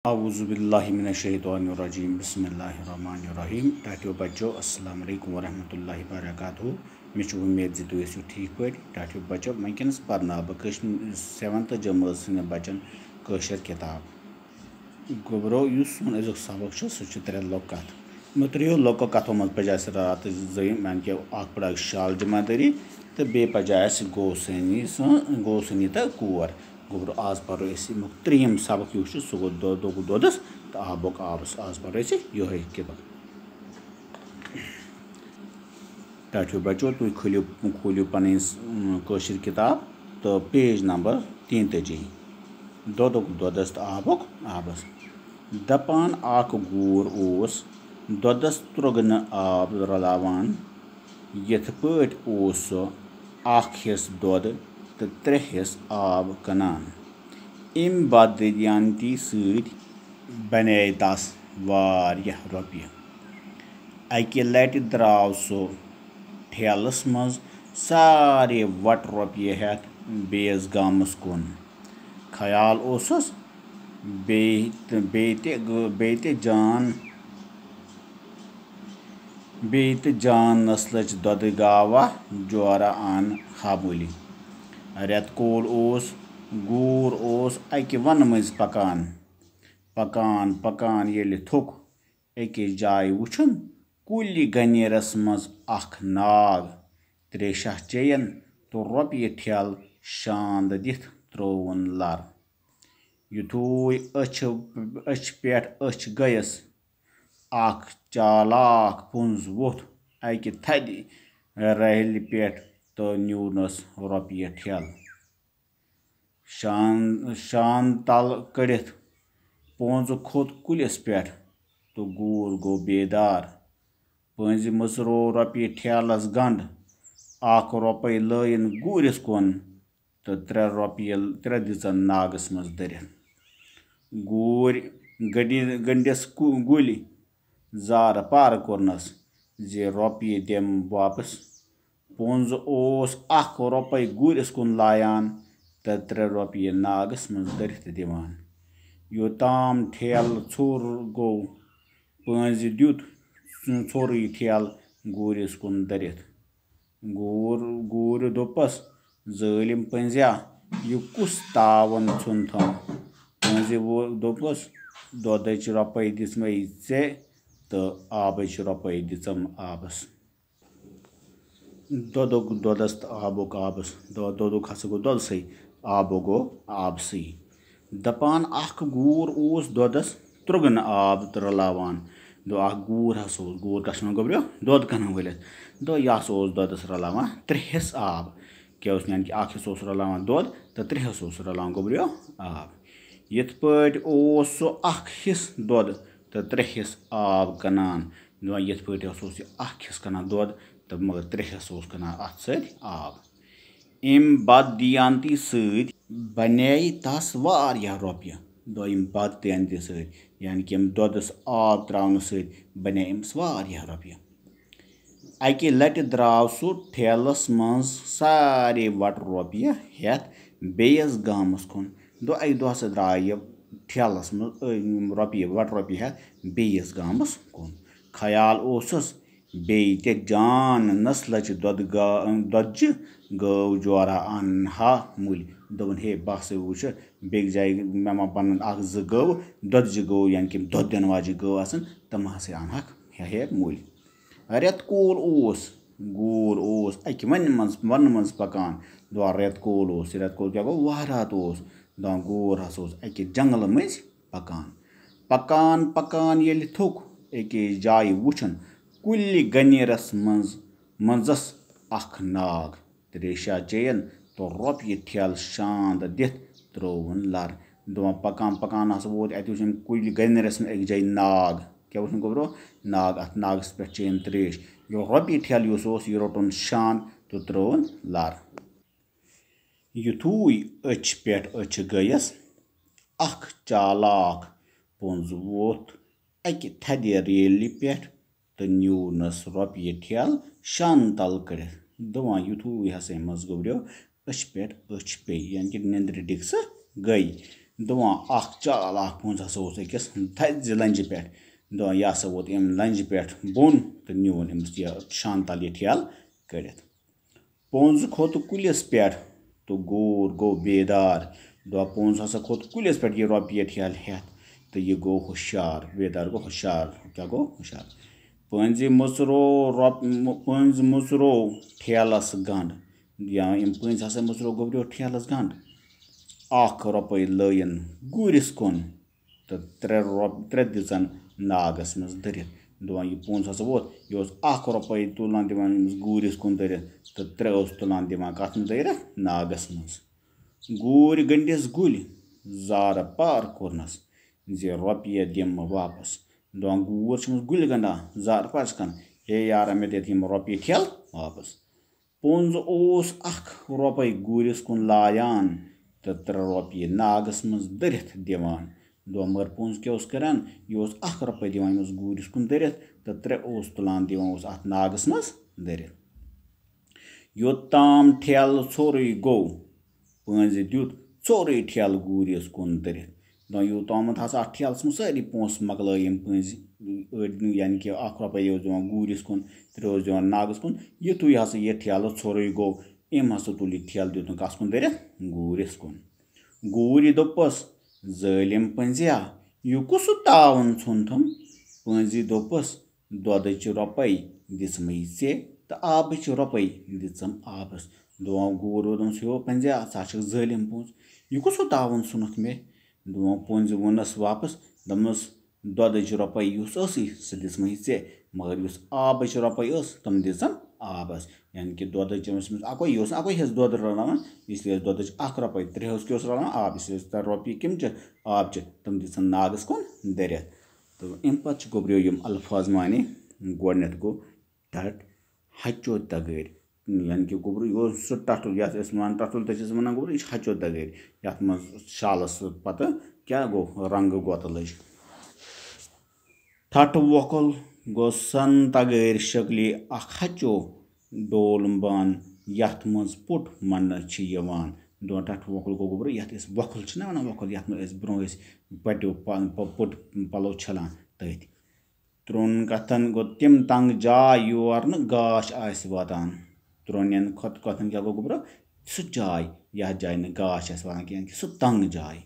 औज़ुबिल्लाहिमिनश्शैतानिर्रजीम बिस्मिल्लाहिर्रहमानिर्रहीम टाटियो बच्चों अस्सलाम वालेकुम वरहमतुल्लाहि वबरकातुहू मे उम्मीद जी तुम ٲسِو ٹھیٖک پٲٹھۍ टाटियो बच्चों वनकस पर्ना बह 7th जमात सन बच्चन कशर किताब गोबरो सन अजुक सबक सह 3 लोक कथ यमो 3 लोको कथों मज पज रात जयन मान के पढ़ शाल जमादारी तो बे पज गौसनी तो कोर गोबरो आज पढ़ो यमुक 3 सबक युस सह गो दोदुक दोदस तो आबुक आबस आज पढ़ो ये किताब टाटियो बच्चों तुम खोलियो पन कशर किताब तो पेज नंबर 33 दोदुक दोदस तो आबुक आबस दपान आक गूर ओस दोदस त्रुगन आब रलावान यथ पट ओस सो 1 हिस्स दोद तो 3 हिस्स आब कनान अम बददियांती सत बने तस वारियाह रोपिय अकि लटि द्राव सो ठेलस मज सारे वट रोपिय हेत बेस गामस कुन ख्याल ओसस बेत जान नस्लच दोद गावा जोरा अन हामुली रेत कोल ओस गूर ओस अकि वन मज पकान पकान पकान येलि थुक अकिस जाय वुछन कुलि गनेरस मज अख नाग त्रेशा चेयन तो रोपिय ठेल शांद दिथ त्रोवन लर युथुय अछ पेट अछ गयस अख चालाक पुंज वोथ अकि थदि रहलि पेट तो न्यूनस रोपिय ठेल शान तल कड़िथ पोंज खोत कुलिस पेट तो गूर गो बेदार पंज मसरो रोपिय ठेलस गंड 1 रुपये लयन गूरिस कुन तो 3 दिचन नागस मज दरित गूर गंडिस गुलि जार पार कोरनस जे रोपिय दिम वापस पुंज ओस 1 रुपये गूरिस कुन लायान तो 3 रुपये नागस मज दरित दिवान योताम ठेल छोर गो पंज द्युत छोरई ठेल गूरिस कुन दरित गूर दोपस जालिम पंजा यह कुस तावन छुन थम पंज दोपस दोदच रुपये दिचमे ऐ तो आबच रुपये दिचम आबस दोदुक दोदस तो आबुक आबस दोदुक हस गो दोदसई आबुक गो आबसई दपान अख गूर ओस दोदस त्रुगन आब रलावान दो गूर हस गूर कस गोब्रियो दोद कन वलिस दो यह दोदस रलावान 3 हिस्स आब क्या यानी कि 1 हिस्स रलावान दोद तो 3 हिस्स रलावान गोब्रियो आब यथ पट ओस सो 1 हिस्स दोद तो 3 हिस्स आब कनान यथ पट 1 हिस्स कनान दोद तो मगर 3 हिस्स कनान अत सत आब अम बददियांती सत बने तस वारियाह रोपिय दो अम बददियांती सत यानी कि दोदस आब त्रावन सत बने अमस वारियाह रोपिय अकि लटि द्राव सो ठेलस मज सारे वट रोपिय हेत बेस गामस कुन दो अकि दोहस द्राय ठेलस मज रोपिय वट रोपिय हेत बेस गामस कुन ख्याल ओसस बेते जान नस्लच दोदज गौ जोरा अन हा मुल दोपन हे बह वुच बेक जाय मे मा बन 1-2 गौ दोदज गौ यानी कि दोद दिन वाजि गौ आसन तम हसे अनहक हे मुल रेत कोल ओस गूर ओस अकि वन मज पकान दो रेत कोल क्या गो वहरात ओस दो गूर हस अकि जंगल मज पकान पकान पकान येलि थुक अकिस जाय वुछन कुलि गनेरस मंजस अख नाग त्रेशा चेयन तो रोपिय ठेल शांद दिथ त्रोवन लर दोपन पकान पकान हस वोत अत वुच कुलि गनेरस एक जाय नाग क्या वुछन गोब्रो नाग अत नागस पे चेयन त्रेश यो रोपिय ठेल यह रोटन शांद तो त्रोवन लर युथुय अछ पेट अछ गयस अख चालाक पुंज वोथ अकि थदि रेलि पेट तो न्यूनस रोपिय ठेल शान तल कड़ित दोपान युथुय हस मज गोब्रियो अछ पे यानी कि निंद्र डिगस गई دپان اکھ چال اکھ پونٛز ہسا اوس أکِس تھزِ لنجہِ پٮ۪ٹھ دپان یہِ ہسا ووت أمۍ لنجہِ پٮ۪ٹھ بۄن تہٕ نیوٗن أمِس یہِ شانہٕ تل یہِ ٹھیلہٕ کٔڑِتھ پونٛز کھوٚت کُلِس پٮ۪ٹھ تہٕ گوٗر گوٚو بیدار دپان پونٛز ہسا کھوٚت کُلِس پٮ۪ٹھ یہِ رۄپیہِ ٹھیلہٕ ہٮ۪تھ تہٕ یہِ گوٚو ہوشیار بیدار گوٚو ہوشیار کیٛاہ گوٚو ہوشیار پٔنزِ مُژروو ٹھیلس گنٛڈ یا یِم پٔنزۍ ہسا مُژروو گوٚبریو ٹھیلس گنٛڈ اکھ رۄپے لٲیِن گوٗرِس کُن تہٕ ترٛےٚ دِژن ناگس منٛز دٔرِتھ دپان یہِ پونٛز ہسا ووت یہِ اوس اکھ رۄپے تُلان دِوان أمِس گوٗرِس کُن دٔرِتھ تہٕ ترٛےٚ اوس تُلان دِوان کتھ منٛز دٔرِتھ ناگس منٛز گوٗرۍ گٔنڈِس گُلۍ زارٕ پار کوٚرنس زِ رۄپیہِ دِمہٕ واپس دپان گوٗر چھِ أمِس گُلۍ گنڈان زارٕ پار چھِ کران ہے یارا مےٚ دِتھ یِم رۄپیہِ ٹھیلہٕ واپس پونٛز اوس اکھ رۄپے گوٗرِس کُن لایان تہٕ ترٛےٚ رۄپیہِ ناگس منٛز دٔرِتھ دِوان دپان مگر پونٛز کیٛاہ اوس کران یہِ اوس اکھ رۄپے دِوان أمِس گوٗرِس کُن دٔرِتھ تہٕ ترٛےٚ اوس تُلان دِوان اوس اتھ ناگس منٛز دٔرِتھ یوٚتام ٹھیلہٕ ژھورُے گوٚو پٔنزِ دیُت ژورُے ٹھیلہٕ گوٗرِس کُن دٔرِتھ دپان یوٚتامَتھ ہسا اتھ ٹھیلس منٛز سٲری پونٛسہٕ مۄکلٲے یِم پٔنزِ أڑۍ یعنی کہِ اکھ رۄپے اوس دِوان گوٗرِس کُن ترٛےٚ اوس دِوان ناگس کُن یِتھُے ہسا یہِ ٹھیلہٕ ژھورُے گوٚو أمۍ ہسا تُل یہِ ٹھیلہٕ دیُتن کس کُن دٔرِتھ گوٗرِس کُن گوٗرۍ دوٚپُس ظٲلِم پٔنزیا یہِ کُس تاوُن ژھُنتھُم پٔنزِ دوٚپُس دۄدٕچ رۄپے دِژمٕے ژےٚ تہٕ آبٕچ رۄپے دِژٕم آبس دپان گوٗر دوٚپنس ہیو پٔنزیا ژٕ ہا چھکھ ظٲلِم پوٚنٛز یہِ کُس تاوُن ژھُنُتھ مےٚ دپان پٔنزِ ووٚننس واپس دوٚپنس دۄدٕچ رۄپے یُس ٲسٕے سۄ دِژمٕے ژےٚ مگر یُس آبٕچ رۄپے ٲس تِم دِژٕم آبس یعنی کہِ دۄدٕچ أمِس اکوے یہِ اوس نہٕ اکوے حصہٕ دۄد رلاوان اسلیے ٲس دۄدٕچ اکھ رۄپے ترٛےٚ حصہٕ کیٛاہ اوس رلاوان آب اسلیے ٲس ترٛےٚ رۄپیہِ کَمچہِ آبچہِ تِم دِژٕن ناگس کُن دٔرِتھ تہٕ اَمہِ پتہٕ چھِ گوٚبریو یِم الفاظ معنے گۄڈٕنٮ۪تھ گوٚو ٹَٹ ہچو تگٲرۍ یعنی کہِ گوٚبرو یہِ اوس سُہ ٹَٹُل یَتھ أسۍ وَنان ٹَٹُل تہِ چھِس وَنان گوٚبرو یہِ چھِ ہچو تگٲرۍ یَتھ منٛز شالَس پَتہٕ کیٛاہ گوٚو رنٛگہٕ گۄتہٕ لٔج ٹھَٹہٕ وۄکُل گوٚو سَن تگٲرۍ شکلہِ اکھ ہچو ڈول بان یَتھ منٛز پُٹ مَننہٕ چھِ یِوان دپان ٹھَٹہٕ وۄکُل گوٚو گوٚبرو یَتھ أسۍ وۄکُل چھِنہ وَنان وۄکُل یَتھ منٛز أسۍ برونٛہہ ٲسۍ پَٹیو پُٹ پَلو چھَلان تٔتھۍ ترٛوٚن کَتھن گوٚو تِم تنٛگ جاے یور نہٕ گاش آسہِ واتان ترٛونٮ۪ن کۄتھن کیٛاہ گوٚو گوٚبرو سُہ جاے یَتھ جایہِ نہٕ گاش آسہِ واتان کینٛہہ کہِ سُہ تنٛگ جاے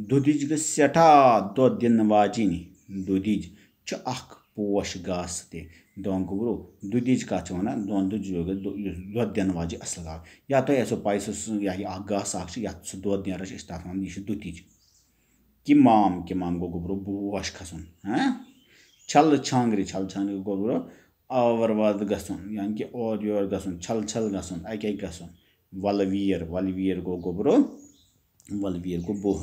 دُدِج گٔژھ سٮ۪ٹھاہ دۄد دِنہٕ واجِنۍ دُدِج چھُ اکھ پوش گاسہٕ تہِ دپان گوٚبرو دُدِج کَتھ چھِ وَنان دپان دُدِج گٔژھ یُس دۄد دِنہٕ واجیٚنۍ اَصٕل گاو یا تۄہہِ آسیو پَے سُہ یہِ اکھ گاسہٕ اکھ چھِ یَتھ سُہ دۄد نیران چھِ أسۍ تَتھ وَنان یہِ چھِ دُدِج کِمام گوٚو گوٚبرو بوش کھسُن چھَلہٕ چھانٛگرِ گوٚو گوٚبرو آوَر واد گژھُن یعنی کہِ اورٕ یورٕ گژھُن چھَل گژھُن اَکہِ اَکہِ گژھُن وَلہٕ ویر گوٚو گوٚبرو وَلہٕ ویر گوٚو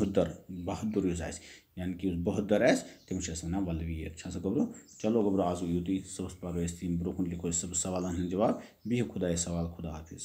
بہادُر یُس آسہِ یعنی کہِ یُس بہادُر آسہِ تٔمِس چھِ أسۍ وَنان وَلہٕ ویر چھِ آسان گوٚبرو چلو گوٚبرو آز گوٚو یُتُے صُبحس پَرو أسۍ یِم برونٛہہ کُن لِکھو أسۍ صُبحس سوالَن ہٕنٛدۍ جواب بِہِو خۄدایَس حوالہٕ خۄدا حافِظ